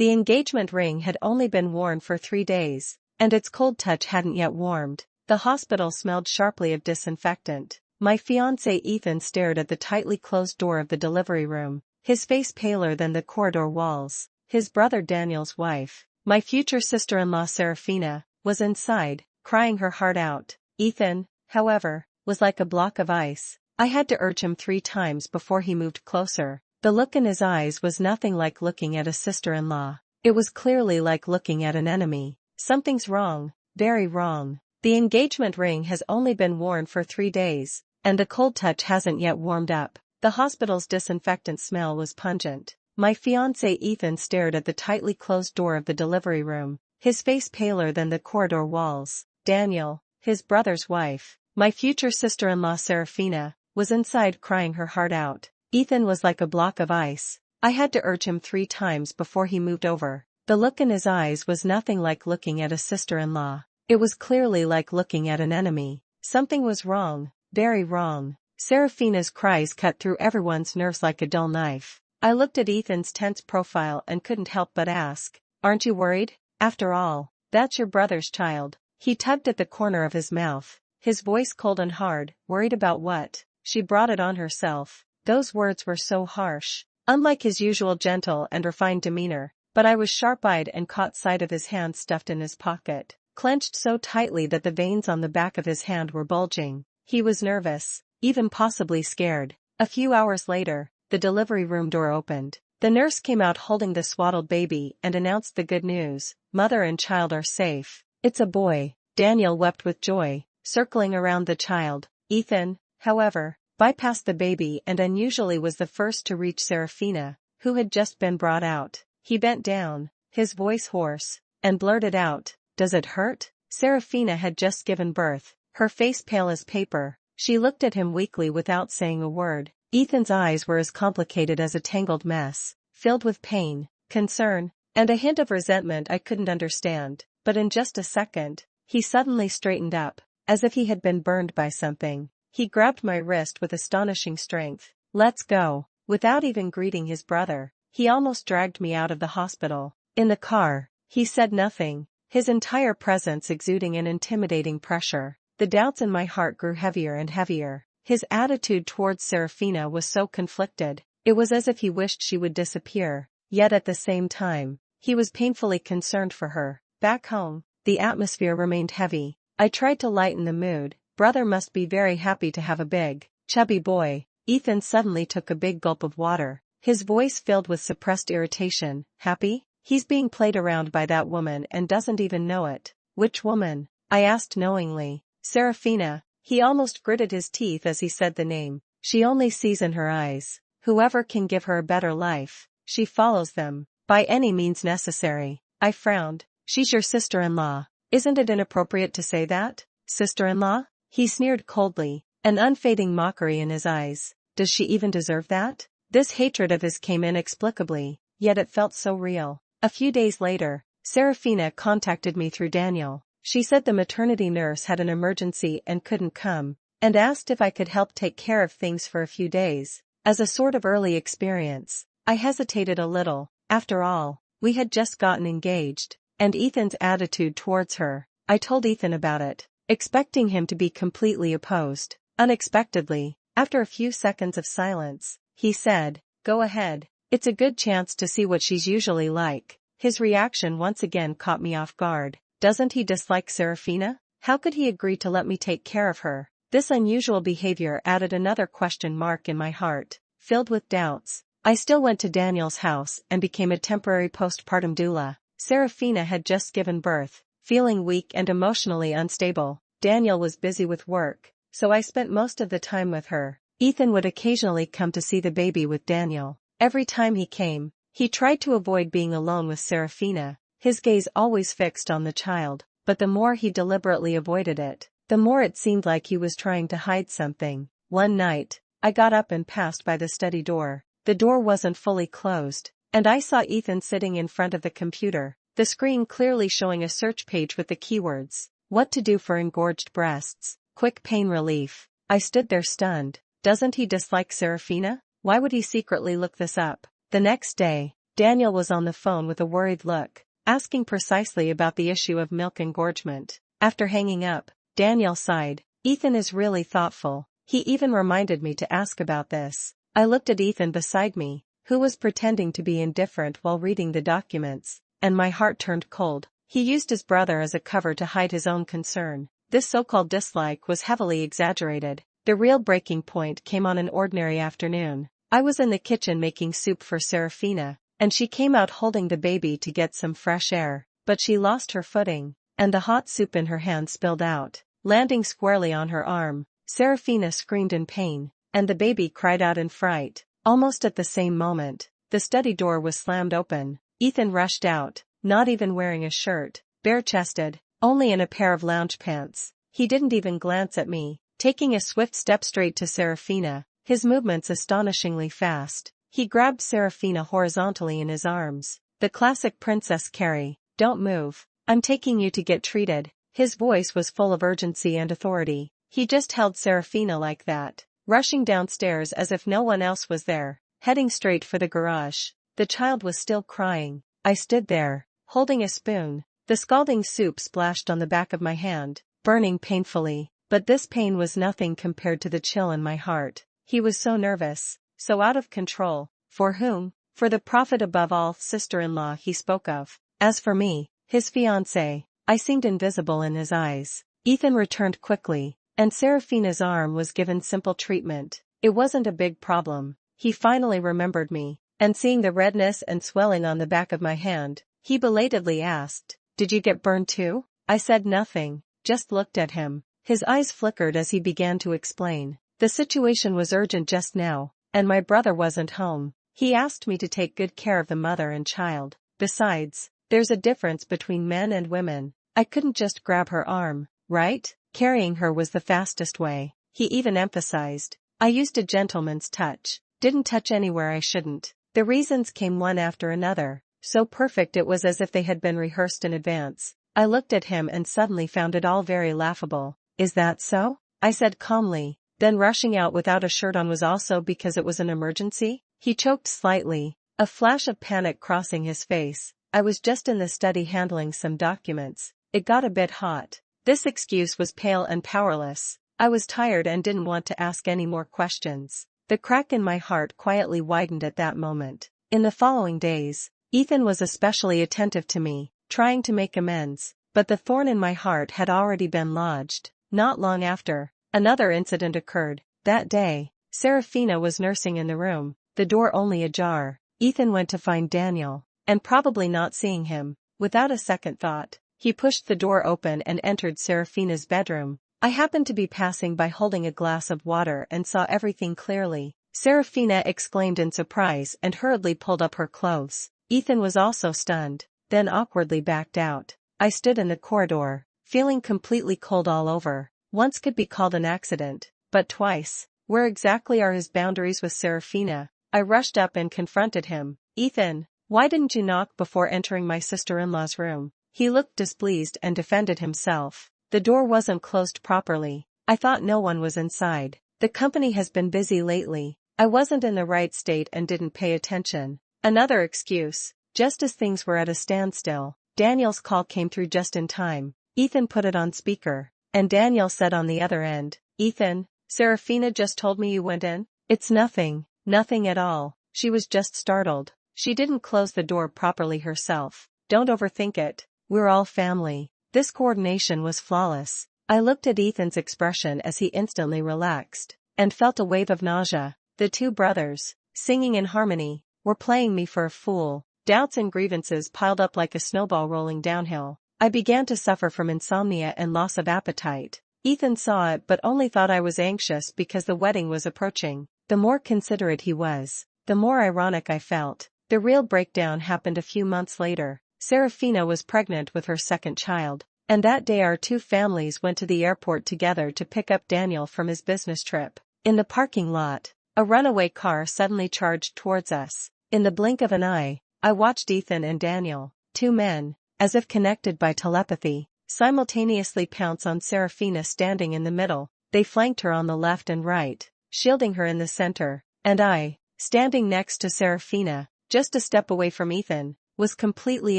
The engagement ring had only been worn for 3 days, and its cold touch hadn't yet warmed. The hospital smelled sharply of disinfectant. My fiancé Ethan stared at the tightly closed door of the delivery room, his face paler than the corridor walls. His brother Daniel's wife, my future sister-in-law Serafina, was inside, crying her heart out. Ethan, however, was like a block of ice. I had to urge him 3 times before he moved closer. The look in his eyes was nothing like looking at a sister-in-law. It was clearly like looking at an enemy. Something's wrong, very wrong. The engagement ring has only been worn for 3 days, and the cold touch hasn't yet warmed up. The hospital's disinfectant smell was pungent. My fiancé Ethan stared at the tightly closed door of the delivery room, his face paler than the corridor walls. Daniel, his brother's wife, my future sister-in-law Serafina, was inside crying her heart out. Ethan was like a block of ice. I had to urge him 3 times before he moved over. The look in his eyes was nothing like looking at a sister-in-law. It was clearly like looking at an enemy. Something was wrong, very wrong. Serafina's cries cut through everyone's nerves like a dull knife. I looked at Ethan's tense profile and couldn't help but ask, "Aren't you worried? After all, that's your brother's child." He tugged at the corner of his mouth, his voice cold and hard. "Worried about what? She brought it on herself." Those words were so harsh, unlike his usual gentle and refined demeanor, but I was sharp-eyed and caught sight of his hand stuffed in his pocket, clenched so tightly that the veins on the back of his hand were bulging. He was nervous, even possibly scared. A few hours later, the delivery room door opened. The nurse came out holding the swaddled baby and announced the good news: "Mother and child are safe. It's a boy." Daniel wept with joy, circling around the child. Ethan, however, bypassed the baby and unusually was the first to reach Serafina, who had just been brought out. He bent down, his voice hoarse, and blurted out, "Does it hurt?" Serafina had just given birth, her face pale as paper. She looked at him weakly without saying a word. Ethan's eyes were as complicated as a tangled mess, filled with pain, concern, and a hint of resentment I couldn't understand. But in just a second, he suddenly straightened up, as if he had been burned by something. He grabbed my wrist with astonishing strength. "Let's go." Without even greeting his brother, he almost dragged me out of the hospital. In the car, he said nothing, his entire presence exuding an intimidating pressure. The doubts in my heart grew heavier and heavier. His attitude towards Serafina was so conflicted. It was as if he wished she would disappear, yet at the same time, he was painfully concerned for her. Back home, the atmosphere remained heavy. I tried to lighten the mood. "Brother must be very happy to have a big, chubby boy." Ethan suddenly took a big gulp of water, his voice filled with suppressed irritation. "Happy? He's being played around by that woman and doesn't even know it." "Which woman?" I asked knowingly. "Serafina." He almost gritted his teeth as he said the name. "She only sees in her eyes. Whoever can give her a better life, she follows them, by any means necessary." I frowned. "She's your sister-in-law. Isn't it inappropriate to say that?" "Sister-in-law?" He sneered coldly, an unfading mockery in his eyes. "Does she even deserve that?" This hatred of his came inexplicably, yet it felt so real. A few days later, Serafina contacted me through Daniel. She said the maternity nurse had an emergency and couldn't come, and asked if I could help take care of things for a few days, as a sort of early experience. I hesitated a little. After all, we had just gotten engaged, and Ethan's attitude towards her. I told Ethan about it, expecting him to be completely opposed. Unexpectedly, after a few seconds of silence, he said, "Go ahead. It's a good chance to see what she's usually like." His reaction once again caught me off guard. Doesn't he dislike Serafina? How could he agree to let me take care of her? This unusual behavior added another question mark in my heart, filled with doubts. I still went to Daniel's house and became a temporary postpartum doula. Serafina had just given birth, feeling weak and emotionally unstable. Daniel was busy with work, so I spent most of the time with her. Ethan would occasionally come to see the baby with Daniel. Every time he came, he tried to avoid being alone with Serafina, his gaze always fixed on the child, but the more he deliberately avoided it, the more it seemed like he was trying to hide something. One night, I got up and passed by the study door. The door wasn't fully closed, and I saw Ethan sitting in front of the computer, the screen clearly showing a search page with the keywords, "What to do for engorged breasts, quick pain relief." I stood there stunned. Doesn't he dislike Serafina? Why would he secretly look this up? The next day, Daniel was on the phone with a worried look, asking precisely about the issue of milk engorgement. After hanging up, Daniel sighed. Ethan is really thoughtful. He even reminded me to ask about this. I looked at Ethan beside me, who was pretending to be indifferent while reading the documents, and my heart turned cold. He used his brother as a cover to hide his own concern. This so-called dislike was heavily exaggerated. The real breaking point came on an ordinary afternoon. I was in the kitchen making soup for Serafina, and she came out holding the baby to get some fresh air, but she lost her footing, and the hot soup in her hand spilled out, landing squarely on her arm. Serafina screamed in pain, and the baby cried out in fright. Almost at the same moment, the study door was slammed open. Ethan rushed out, not even wearing a shirt, bare-chested, only in a pair of lounge pants. He didn't even glance at me, taking a swift step straight to Serafina, his movements astonishingly fast. He grabbed Serafina horizontally in his arms. The classic Princess Carrie, "Don't move, I'm taking you to get treated." His voice was full of urgency and authority. He just held Serafina like that, rushing downstairs as if no one else was there, heading straight for the garage. The child was still crying. I stood there, holding a spoon. The scalding soup splashed on the back of my hand, burning painfully, but this pain was nothing compared to the chill in my heart. He was so nervous, so out of control. For whom? For the prophet above all sister-in-law he spoke of. As for me, his fiancé, I seemed invisible in his eyes. Ethan returned quickly, and Serafina's arm was given simple treatment. It wasn't a big problem. He finally remembered me, and seeing the redness and swelling on the back of my hand, he belatedly asked, "Did you get burned too?" I said nothing, just looked at him. His eyes flickered as he began to explain. The situation was urgent just now, and my brother wasn't home. He asked me to take good care of the mother and child. Besides, there's a difference between men and women. I couldn't just grab her arm, right? Carrying her was the fastest way. He even emphasized, I used a gentleman's touch, didn't touch anywhere I shouldn't. The reasons came one after another, so perfect it was as if they had been rehearsed in advance. I looked at him and suddenly found it all very laughable. "Is that so?" I said calmly. "Then rushing out without a shirt on was also because it was an emergency?" He choked slightly, a flash of panic crossing his face. "I was just in the study handling some documents. It got a bit hot." This excuse was pale and powerless. I was tired and didn't want to ask any more questions. The crack in my heart quietly widened at that moment. In the following days, Ethan was especially attentive to me, trying to make amends, but the thorn in my heart had already been lodged. Not long after, another incident occurred. That day, Serafina was nursing in the room, the door only ajar. Ethan went to find Daniel, and probably not seeing him, without a second thought, he pushed the door open and entered Serafina's bedroom. I happened to be passing by holding a glass of water and saw everything clearly. Serafina exclaimed in surprise and hurriedly pulled up her clothes. Ethan was also stunned, then awkwardly backed out. I stood in the corridor, feeling completely cold all over. Once could be called an accident, but twice. Where exactly are his boundaries with Serafina? I rushed up and confronted him. "Ethan, why didn't you knock before entering my sister-in-law's room?" He looked displeased and defended himself. "The door wasn't closed properly. I thought no one was inside. The company has been busy lately. I wasn't in the right state and didn't pay attention." Another excuse. Just as things were at a standstill, Daniel's call came through just in time. Ethan put it on speaker, and Daniel said on the other end, "Ethan, Serafina just told me you went in." "It's nothing, nothing at all." She was just startled. "She didn't close the door properly herself. Don't overthink it. We're all family." This coordination was flawless. I looked at Ethan's expression as he instantly relaxed, and felt a wave of nausea. The two brothers, singing in harmony, were playing me for a fool. Doubts and grievances piled up like a snowball rolling downhill. I began to suffer from insomnia and loss of appetite. Ethan saw it but only thought I was anxious because the wedding was approaching. The more considerate he was, the more ironic I felt. The real breakdown happened a few months later. Serafina was pregnant with her second child, and that day our two families went to the airport together to pick up Daniel from his business trip. In the parking lot, a runaway car suddenly charged towards us. In the blink of an eye, I watched Ethan and Daniel, two men, as if connected by telepathy, simultaneously pounce on Serafina standing in the middle. They flanked her on the left and right, shielding her in the center, and I, standing next to Serafina, just a step away from Ethan, was completely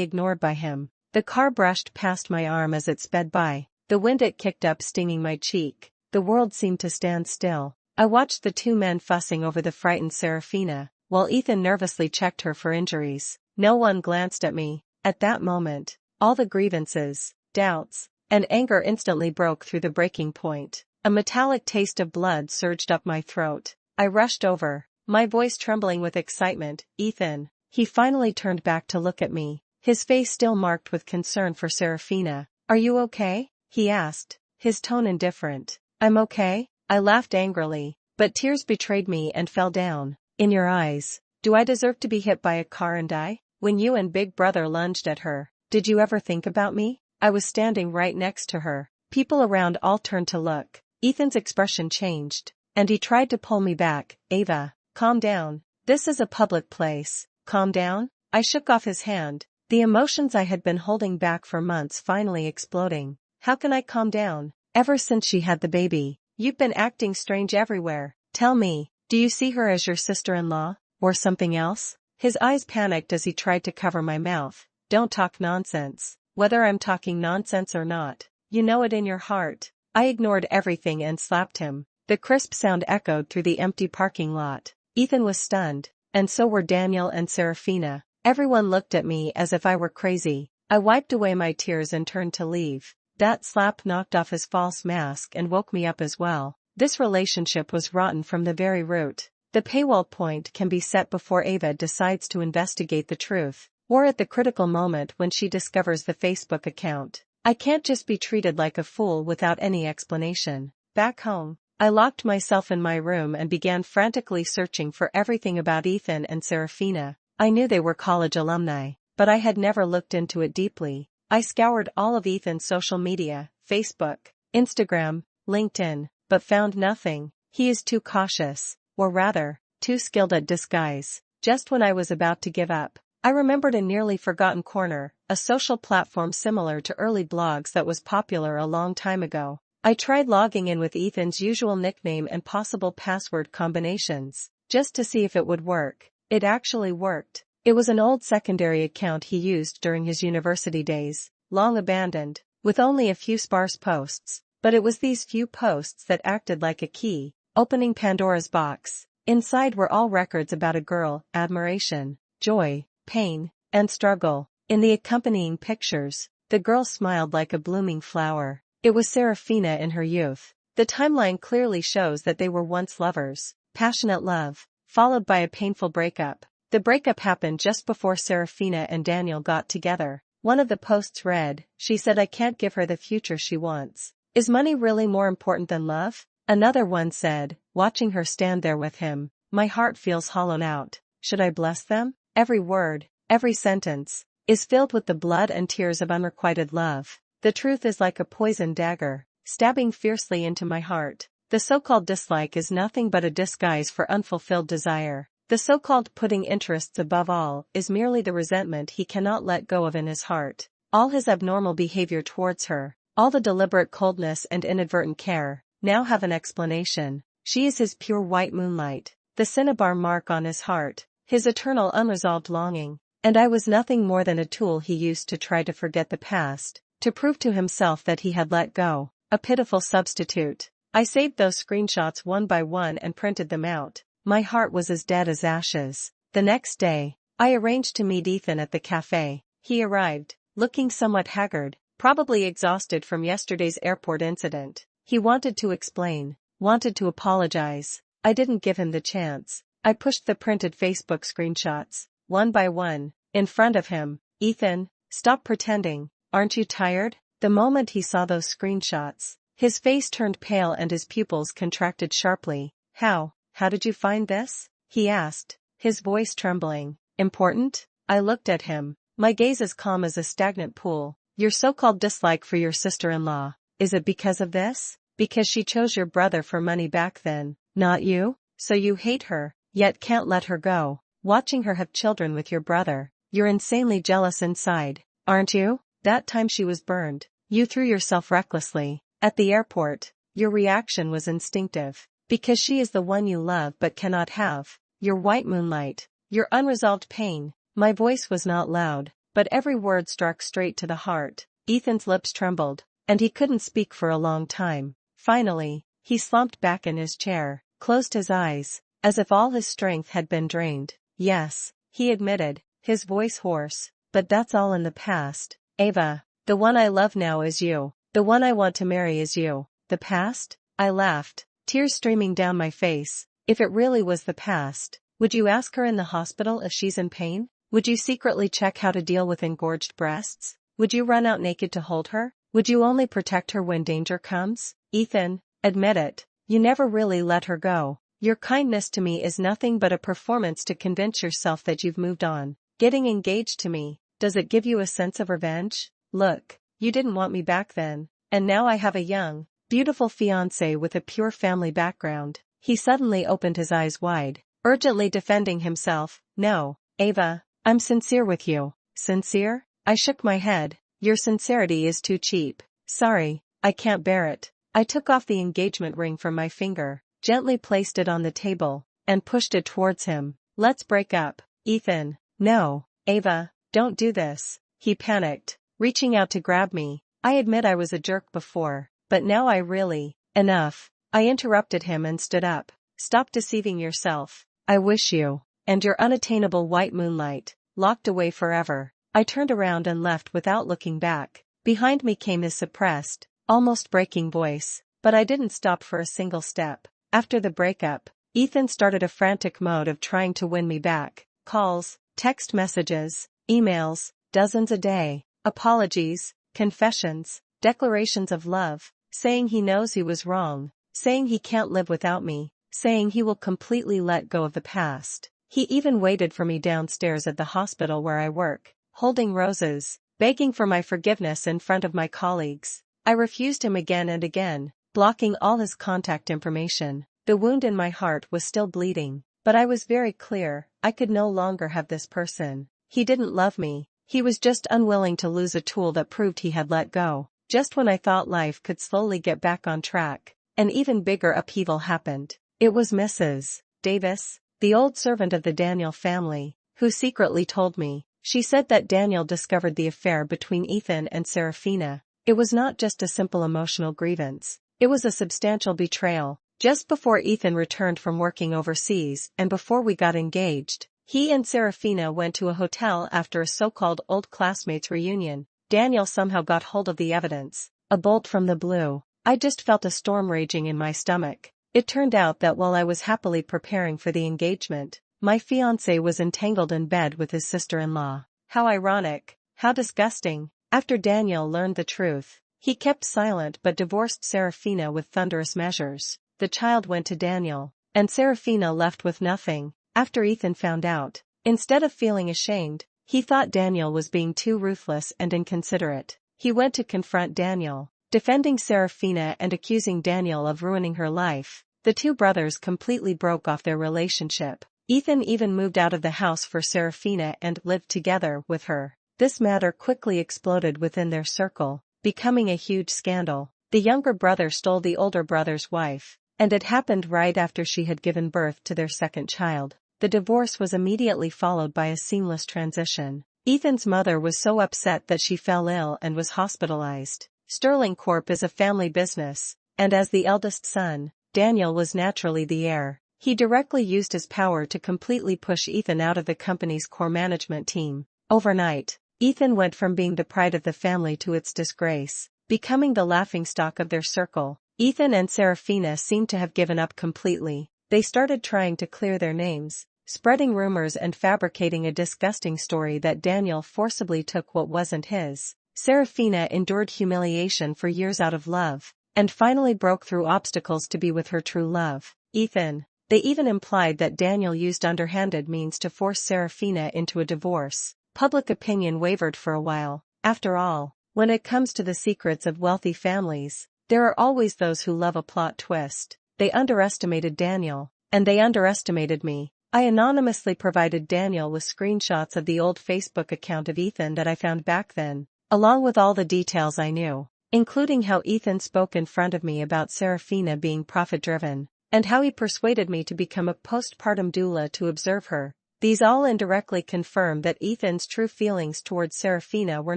ignored by him. The car brushed past my arm as it sped by, the wind it kicked up stinging my cheek. The world seemed to stand still. I watched the two men fussing over the frightened Serafina, while Ethan nervously checked her for injuries. No one glanced at me. At that moment, all the grievances, doubts, and anger instantly broke through the breaking point. A metallic taste of blood surged up my throat. I rushed over, my voice trembling with excitement. "Ethan." He finally turned back to look at me, his face still marked with concern for Serafina. "Are you okay?" he asked, his tone indifferent. "I'm okay," I laughed angrily, but tears betrayed me and fell down. "In your eyes, do I deserve to be hit by a car and die? When you and Big Brother lunged at her, did you ever think about me? I was standing right next to her." People around all turned to look. Ethan's expression changed, and he tried to pull me back. "Ava, calm down. This is a public place. Calm down." I shook off his hand, the emotions I had been holding back for months finally exploding. "How can I calm down? Ever since she had the baby, you've been acting strange everywhere. Tell me, do you see her as your sister-in-law, or something else?" His eyes panicked as he tried to cover my mouth. "Don't talk nonsense. Whether I'm talking nonsense or not, you know it in your heart." I ignored everything and slapped him. The crisp sound echoed through the empty parking lot. Ethan was stunned, and so were Daniel and Serafina. Everyone looked at me as if I were crazy. I wiped away my tears and turned to leave. That slap knocked off his false mask and woke me up as well. This relationship was rotten from the very root. The paywall point can be set before Ava decides to investigate the truth, or at the critical moment when she discovers the Facebook account. I can't just be treated like a fool without any explanation. Back home, I locked myself in my room and began frantically searching for everything about Ethan and Serafina. I knew they were college alumni, but I had never looked into it deeply. I scoured all of Ethan's social media, Facebook, Instagram, LinkedIn, but found nothing. He is too cautious, or rather, too skilled at disguise. Just when I was about to give up, I remembered a nearly forgotten corner, a social platform similar to early blogs that was popular a long time ago. I tried logging in with Ethan's usual nickname and possible password combinations, just to see if it would work. It actually worked. It was an old secondary account he used during his university days, long abandoned, with only a few sparse posts. But it was these few posts that acted like a key, opening Pandora's box. Inside were all records about a girl, admiration, joy, pain, and struggle. In the accompanying pictures, the girl smiled like a blooming flower. It was Serafina in her youth. The timeline clearly shows that they were once lovers, passionate love, followed by a painful breakup. The breakup happened just before Serafina and Daniel got together. One of the posts read, "She said I can't give her the future she wants. Is money really more important than love?" Another one said, "Watching her stand there with him, my heart feels hollowed out. Should I bless them?" Every word, every sentence, is filled with the blood and tears of unrequited love. The truth is like a poisoned dagger, stabbing fiercely into my heart. The so-called dislike is nothing but a disguise for unfulfilled desire. The so-called putting interests above all is merely the resentment he cannot let go of in his heart. All his abnormal behavior towards her, all the deliberate coldness and inadvertent care, now have an explanation. She is his pure white moonlight, the cinnabar mark on his heart, his eternal unresolved longing, and I was nothing more than a tool he used to try to forget the past, to prove to himself that he had let go, a pitiful substitute. I saved those screenshots one by one and printed them out. My heart was as dead as ashes. The next day, I arranged to meet Ethan at the cafe. He arrived, looking somewhat haggard, probably exhausted from yesterday's airport incident. He wanted to explain, wanted to apologize. I didn't give him the chance. I pushed the printed Facebook screenshots, one by one, in front of him. "Ethan, stop pretending. Aren't you tired?" The moment he saw those screenshots, his face turned pale and his pupils contracted sharply. How did you find this?" he asked, his voice trembling. "Important?" I looked at him, my gaze as calm as a stagnant pool. "Your so-called dislike for your sister-in-law, is it because of this? Because she chose your brother for money back then, not you? So you hate her, yet can't let her go, watching her have children with your brother. You're insanely jealous inside, aren't you? That time she was burned, you threw yourself recklessly. At the airport, your reaction was instinctive. Because she is the one you love but cannot have, your white moonlight, Your unresolved pain. My voice was not loud, but every word struck straight to the heart. Ethan's lips trembled, and he couldn't speak for a long time. Finally, he slumped back in his chair, closed his eyes, as if all his strength had been drained. Yes, he admitted, his voice hoarse, but that's all in the past. Ava, the one I love now is you. The one I want to marry is you. The past? I laughed, tears streaming down my face. If it really was the past, would you ask her in the hospital if she's in pain? Would you secretly check how to deal with engorged breasts? Would you run out naked to hold her? Would you only protect her when danger comes? Ethan, admit it, you never really let her go. Your kindness to me is nothing but a performance to convince yourself that you've moved on. Getting engaged to me, does it give you a sense of revenge? Look, you didn't want me back then, and now I have a young, beautiful fiancé with a pure family background. He suddenly opened his eyes wide, urgently defending himself. No, Ava, I'm sincere with you. Sincere? I shook my head. Your sincerity is too cheap. Sorry, I can't bear it. I took off the engagement ring from my finger, gently placed it on the table, and pushed it towards him. Let's break up. Ethan. No, Ava, don't do this. He panicked, reaching out to grab me. I admit I was a jerk before, but now I really. Enough. I interrupted him and stood up. Stop deceiving yourself. I wish you, and your unattainable white moonlight, locked away forever. I turned around and left without looking back. Behind me came his suppressed, almost breaking voice, but I didn't stop for a single step. After the breakup, Ethan started a frantic mode of trying to win me back. Calls, text messages, emails, dozens a day, apologies, confessions, declarations of love, saying he knows he was wrong, saying he can't live without me, saying he will completely let go of the past. He even waited for me downstairs at the hospital where I work, holding roses, begging for my forgiveness in front of my colleagues. I refused him again and again, blocking all his contact information. The wound in my heart was still bleeding, but I was very clear, I could no longer have this person. He didn't love me, he was just unwilling to lose a tool that proved he had let go. Just when I thought life could slowly get back on track, an even bigger upheaval happened. It was Mrs. Davis, the old servant of the Daniel family, who secretly told me. She said that Daniel discovered the affair between Ethan and Serafina. It was not just a simple emotional grievance. It was a substantial betrayal. Just before Ethan returned from working overseas and before we got engaged, he and Serafina went to a hotel after a so-called old classmates reunion. Daniel somehow got hold of the evidence. A bolt from the blue. I just felt a storm raging in my stomach. It turned out that while I was happily preparing for the engagement, my fiancé was entangled in bed with his sister-in-law. How ironic. How disgusting. After Daniel learned the truth, he kept silent but divorced Serafina with thunderous measures. The child went to Daniel, and Serafina left with nothing. After Ethan found out, instead of feeling ashamed, he thought Daniel was being too ruthless and inconsiderate. He went to confront Daniel, defending Serafina and accusing Daniel of ruining her life. The two brothers completely broke off their relationship. Ethan even moved out of the house for Serafina and lived together with her. This matter quickly exploded within their circle, becoming a huge scandal. The younger brother stole the older brother's wife, and it happened right after she had given birth to their second child. The divorce was immediately followed by a seamless transition. Ethan's mother was so upset that she fell ill and was hospitalized. Sterling Corp is a family business, and as the eldest son, Daniel was naturally the heir. He directly used his power to completely push Ethan out of the company's core management team. Overnight, Ethan went from being the pride of the family to its disgrace, becoming the laughingstock of their circle. Ethan and Serafina seemed to have given up completely. They started trying to clear their names, spreading rumors and fabricating a disgusting story that Daniel forcibly took what wasn't his. Serafina endured humiliation for years out of love, and finally broke through obstacles to be with her true love, Ethan. They even implied that Daniel used underhanded means to force Serafina into a divorce. Public opinion wavered for a while. After all, when it comes to the secrets of wealthy families, there are always those who love a plot twist. They underestimated Daniel, and they underestimated me. I anonymously provided Daniel with screenshots of the old Facebook account of Ethan that I found back then, along with all the details I knew, including how Ethan spoke in front of me about Serafina being profit-driven, and how he persuaded me to become a postpartum doula to observe her. These all indirectly confirm that Ethan's true feelings towards Serafina were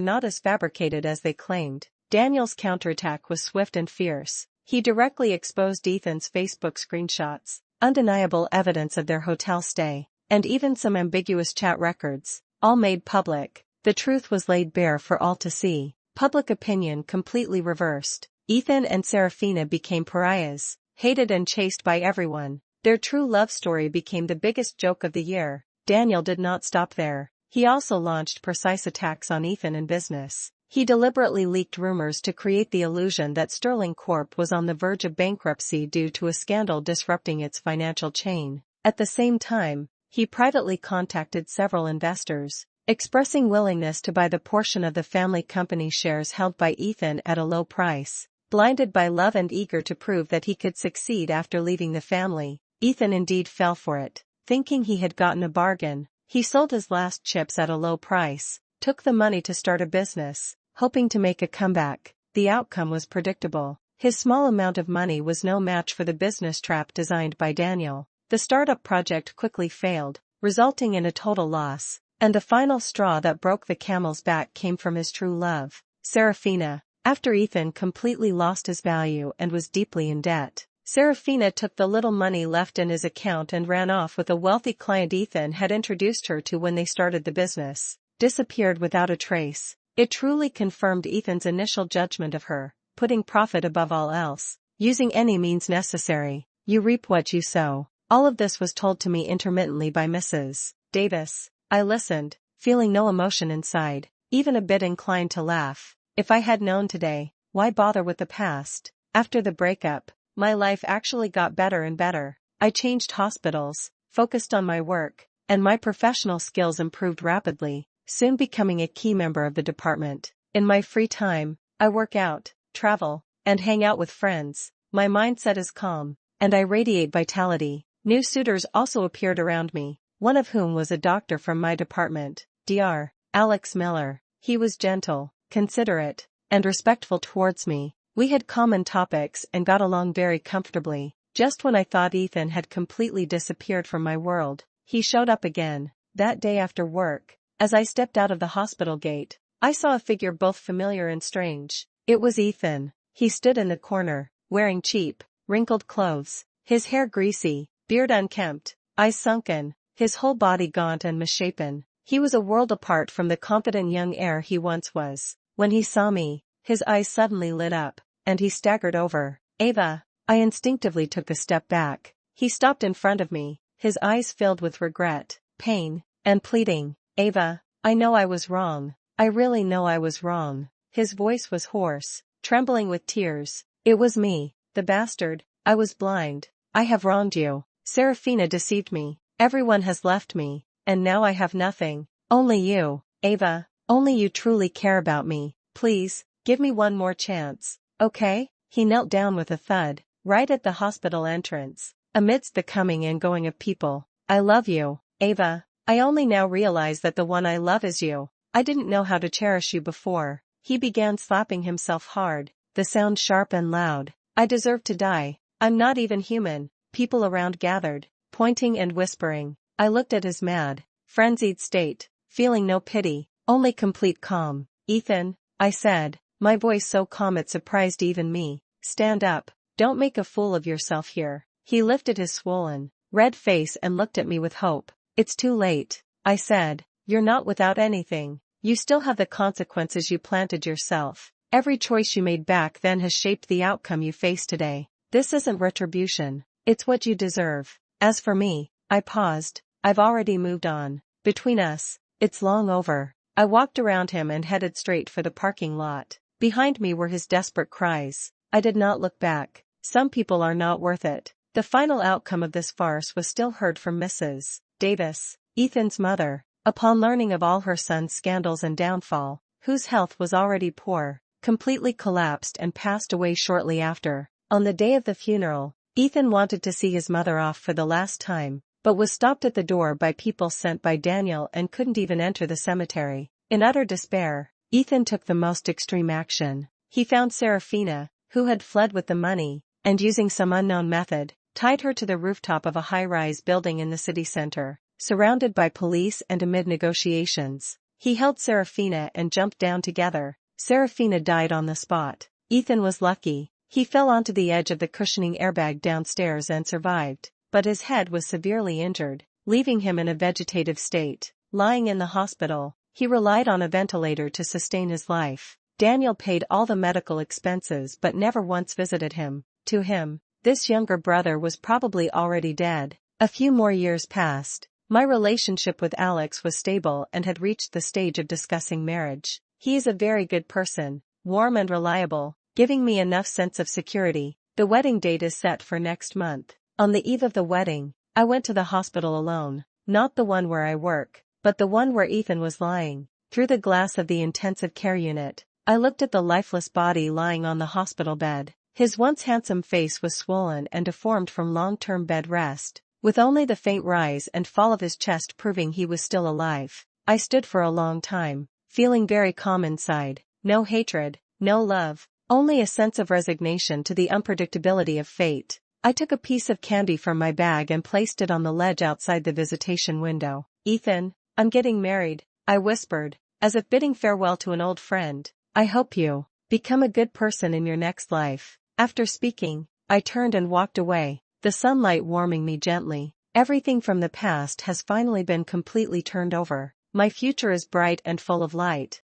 not as fabricated as they claimed. Daniel's counterattack was swift and fierce. He directly exposed Ethan's Facebook screenshots, undeniable evidence of their hotel stay, and even some ambiguous chat records, all made public. The truth was laid bare for all to see. Public opinion completely reversed. Ethan and Serafina became pariahs, hated and chased by everyone. Their true love story became the biggest joke of the year. Daniel did not stop there. He also launched precise attacks on Ethan in business. He deliberately leaked rumors to create the illusion that Sterling Corp was on the verge of bankruptcy due to a scandal disrupting its financial chain. At the same time, he privately contacted several investors, expressing willingness to buy the portion of the family company shares held by Ethan at a low price. Blinded by love and eager to prove that he could succeed after leaving the family, Ethan indeed fell for it. Thinking he had gotten a bargain, he sold his last chips at a low price, took the money to start a business, hoping to make a comeback. The outcome was predictable. His small amount of money was no match for the business trap designed by Daniel. The startup project quickly failed, resulting in a total loss, and the final straw that broke the camel's back came from his true love, Serafina. After Ethan completely lost his value and was deeply in debt, Serafina took the little money left in his account and ran off with a wealthy client Ethan had introduced her to when they started the business, disappeared without a trace. It truly confirmed Ethan's initial judgment of her, putting profit above all else, using any means necessary. You reap what you sow. All of this was told to me intermittently by Mrs. Davis. I listened, feeling no emotion inside, even a bit inclined to laugh. If I had known today, why bother with the past? After the breakup, my life actually got better and better. I changed hospitals, focused on my work, and my professional skills improved rapidly, soon becoming a key member of the department. In my free time, I work out, travel, and hang out with friends. My mindset is calm, and I radiate vitality. New suitors also appeared around me, one of whom was a doctor from my department, Dr. Alex Miller. He was gentle, considerate, and respectful towards me. We had common topics and got along very comfortably. Just when I thought Ethan had completely disappeared from my world, he showed up again. That day after work, as I stepped out of the hospital gate, I saw a figure both familiar and strange. It was Ethan. He stood in the corner, wearing cheap, wrinkled clothes, his hair greasy, beard unkempt, eyes sunken, his whole body gaunt and misshapen. He was a world apart from the confident young heir he once was. When he saw me, his eyes suddenly lit up, and he staggered over. Ava. I instinctively took a step back. He stopped in front of me, his eyes filled with regret, pain, and pleading. Ava, I know I was wrong. I really know I was wrong. His voice was hoarse, trembling with tears. It was me, the bastard. I was blind. I have wronged you. Serafina deceived me. Everyone has left me, and now I have nothing. Only you, Ava. Only you truly care about me. Please, give me one more chance, okay? He knelt down with a thud, right at the hospital entrance, amidst the coming and going of people. I love you, Ava. I only now realize that the one I love is you. I didn't know how to cherish you before. He began slapping himself hard, the sound sharp and loud. I deserve to die. I'm not even human. People around gathered, pointing and whispering. I looked at his mad, frenzied state, feeling no pity, only complete calm. Ethan, I said, my voice so calm it surprised even me. Stand up. Don't make a fool of yourself here. He lifted his swollen, red face and looked at me with hope. It's too late, I said. You're not without anything. You still have the consequences you planted yourself. Every choice you made back then has shaped the outcome you face today. This isn't retribution. It's what you deserve. As for me, I paused. I've already moved on. Between us, it's long over. I walked around him and headed straight for the parking lot. Behind me were his desperate cries. I did not look back. Some people are not worth it. The final outcome of this farce was still heard from Mrs. Davis, Ethan's mother. Upon learning of all her son's scandals and downfall, whose health was already poor, completely collapsed and passed away shortly after. On the day of the funeral, Ethan wanted to see his mother off for the last time, but was stopped at the door by people sent by Daniel and couldn't even enter the cemetery. In utter despair, Ethan took the most extreme action. He found Serafina, who had fled with the money, and using some unknown method, tied her to the rooftop of a high-rise building in the city center. surrounded by police and amid negotiations. He held Serafina and jumped down together. Serafina died on the spot. Ethan was lucky. He fell onto the edge of the cushioning airbag downstairs and survived, but his head was severely injured, leaving him in a vegetative state. Lying in the hospital, he relied on a ventilator to sustain his life. Daniel paid all the medical expenses but never once visited him. To him, this younger brother was probably already dead. A few more years passed. My relationship with Alex was stable and had reached the stage of discussing marriage. He is a very good person, warm and reliable, giving me enough sense of security. The wedding date is set for next month. On the eve of the wedding, I went to the hospital alone, not the one where I work, but the one where Ethan was lying. Through the glass of the intensive care unit, I looked at the lifeless body lying on the hospital bed. His once handsome face was swollen and deformed from long-term bed rest, with only the faint rise and fall of his chest proving he was still alive. I stood for a long time, feeling very calm inside. No hatred, no love, only a sense of resignation to the unpredictability of fate. I took a piece of candy from my bag and placed it on the ledge outside the visitation window. "Ethan, I'm getting married," I whispered, as if bidding farewell to an old friend. "I hope you become a good person in your next life." After speaking, I turned and walked away, the sunlight warming me gently. Everything from the past has finally been completely turned over. My future is bright and full of light.